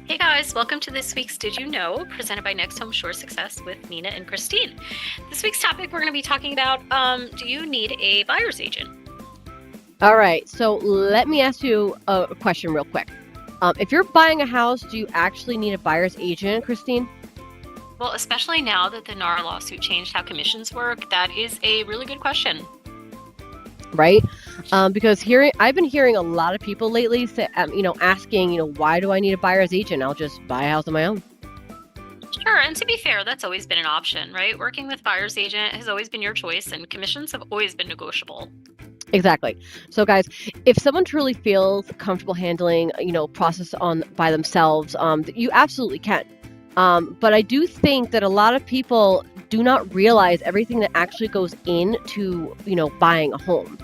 Hey guys, welcome to this week's Did You Know, presented by Next Home Shore Success with Nina and Christine. This week's topic we're going to be talking about, do you need a buyer's agent? All right, so let me ask you a question real quick. If you're buying a house, do you actually need a buyer's agent, Christine? Well, especially now that the NAR lawsuit changed how commissions work, that is a really good question. Right? Because I've been hearing a lot of people lately say, asking, why do I need a buyer's agent? I'll just buy a house on my own. Sure, and to be fair, that's always been an option, right? Working with buyer's agent has always been your choice, and commissions have always been negotiable. Exactly. So, guys, if someone truly feels comfortable handling, process on by themselves, you absolutely can. But I do think that a lot of people do not realize everything that actually goes into, buying a home.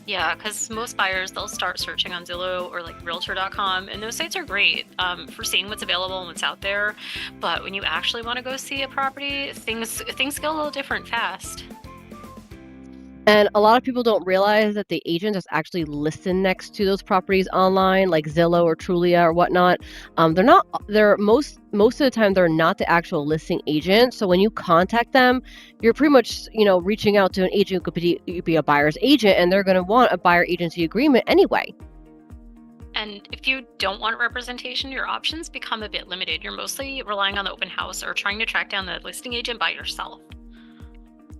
Yeah, because most buyers, they'll start searching on Zillow or like Realtor.com, and those sites are great for seeing what's available and what's out there. But when you actually want to go see a property, things get a little different fast. And a lot of people don't realize that the agent is actually listed next to those properties online, like Zillow or Trulia or whatnot. They're not. They're most of the time they're not the actual listing agent. So when you contact them, you're pretty much reaching out to an agent who could be a buyer's agent, and they're going to want a buyer agency agreement anyway. And if you don't want representation, your options become a bit limited. You're mostly relying on the open house or trying to track down the listing agent by yourself.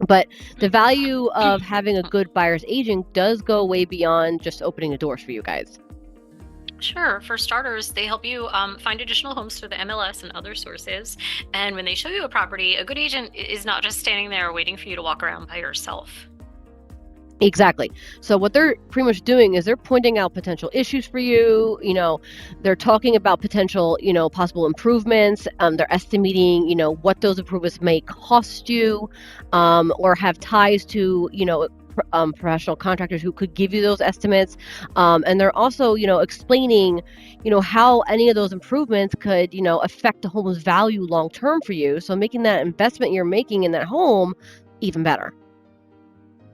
But the value of having a good buyer's agent does go way beyond just opening the doors for you guys. Sure. For starters, they help you find additional homes through the MLS and other sources. And when they show you a property, a good agent is not just standing there waiting for you to walk around by yourself. Exactly. So what they're pretty much doing is they're pointing out potential issues for you. They're talking about potential, possible improvements. They're estimating, what those improvements may cost you, or have ties to, professional contractors who could give you those estimates. And they're also, explaining, how any of those improvements could, affect the home's value long term for you. So making that investment you're making in that home even better.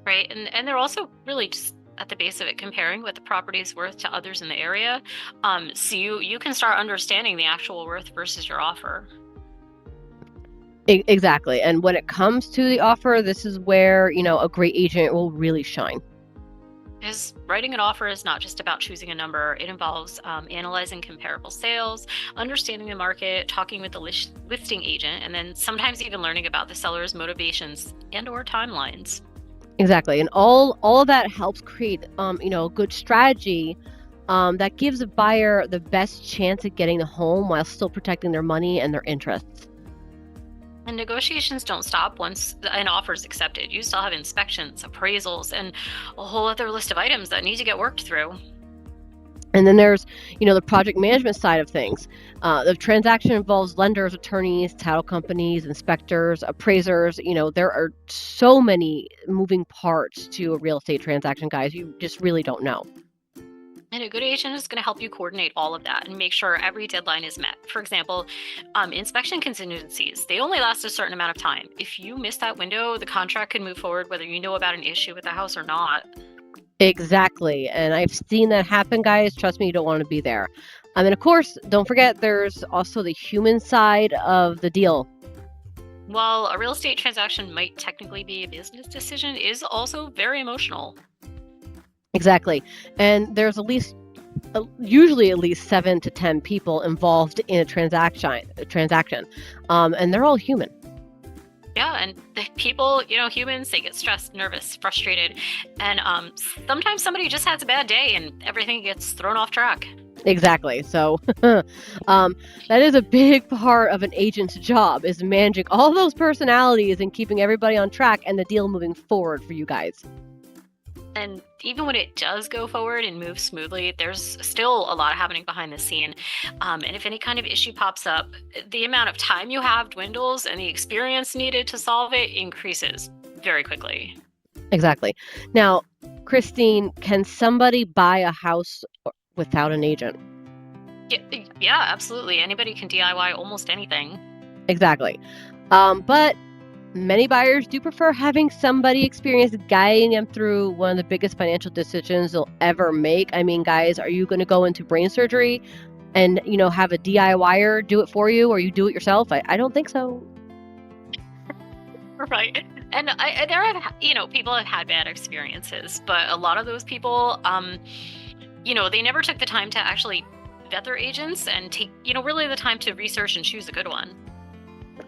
Right. And they're also really just at the base of it comparing what the property is worth to others in the area. So you can start understanding the actual worth versus your offer. Exactly. And when it comes to the offer, this is where, a great agent will really shine. Because writing an offer is not just about choosing a number. It involves analyzing comparable sales, understanding the market, talking with the listing agent, and then sometimes even learning about the seller's motivations and or timelines. Exactly. And all of that helps create, a good strategy that gives a buyer the best chance at getting the home while still protecting their money and their interests. And negotiations don't stop once an offer is accepted. You still have inspections, appraisals, and a whole other list of items that need to get worked through. And then there's, the project management side of things. The transaction involves lenders, attorneys, title companies, inspectors, appraisers. There are so many moving parts to a real estate transaction, guys. You just really don't know. And a good agent is going to help you coordinate all of that and make sure every deadline is met. For example, inspection contingencies, they only last a certain amount of time. If you miss that window, the contract can move forward whether you know about an issue with the house or not. Exactly. And I've seen that happen, guys. Trust me, you don't want to be there. I mean, of course, don't forget there's also the human side of the deal. While a real estate transaction might technically be a business decision, it is also very emotional. Exactly. And there's usually at least 7 to 10 people involved in a transaction. And they're all human. Yeah, and the people, humans, they get stressed, nervous, frustrated, and sometimes somebody just has a bad day and everything gets thrown off track. Exactly. So that is a big part of an agent's job, is managing all those personalities and keeping everybody on track and the deal moving forward for you guys. And even when it does go forward and move smoothly, there's still a lot happening behind the scene. And if any kind of issue pops up, the amount of time you have dwindles and the experience needed to solve it increases very quickly. Exactly. Now, Christine, can somebody buy a house without an agent? Yeah, absolutely. Anybody can DIY almost anything. Exactly. But many buyers do prefer having somebody experienced guiding them through one of the biggest financial decisions they'll ever make. I mean, guys, are you going to go into brain surgery and, have a DIYer do it for you, or you do it yourself? I don't think so. Right. And there have, people have had bad experiences, but a lot of those people, they never took the time to actually vet their agents and take, really the time to research and choose a good one.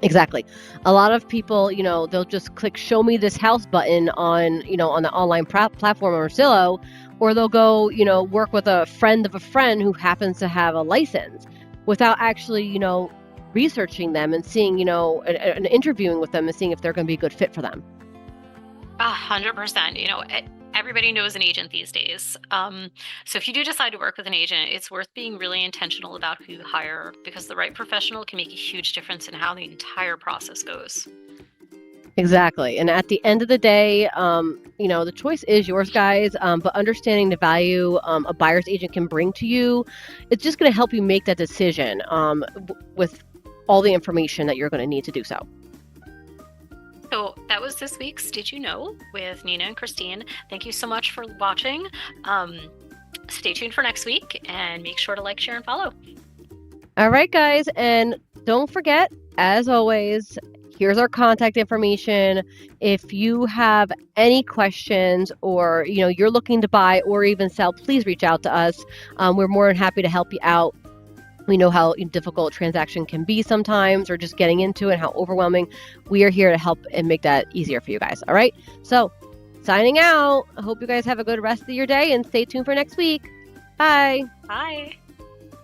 Exactly. A lot of people, they'll just click "Show me this house" button on, on the online platform or Zillow, or they'll go, work with a friend of a friend who happens to have a license, without actually, researching them and seeing, and interviewing with them and seeing if they're going to be a good fit for them. 100%. Everybody knows an agent these days. So if you do decide to work with an agent, it's worth being really intentional about who you hire, because the right professional can make a huge difference in how the entire process goes. Exactly. And at the end of the day, the choice is yours, guys. But understanding the value a buyer's agent can bring to you, it's just going to help you make that decision with all the information that you're going to need to do so. So that was this week's Did You Know with Nina and Christine. Thank you so much for watching. Stay tuned for next week and make sure to like, share, and follow. All right, guys. And don't forget, as always, here's our contact information. If you have any questions, or, you're looking to buy or even sell, please reach out to us. We're more than happy to help you out. We know how difficult transaction can be sometimes, or just getting into it, how overwhelming. We are here to help and make that easier for you guys. All right. So signing out. I hope you guys have a good rest of your day and stay tuned for next week. Bye. Bye.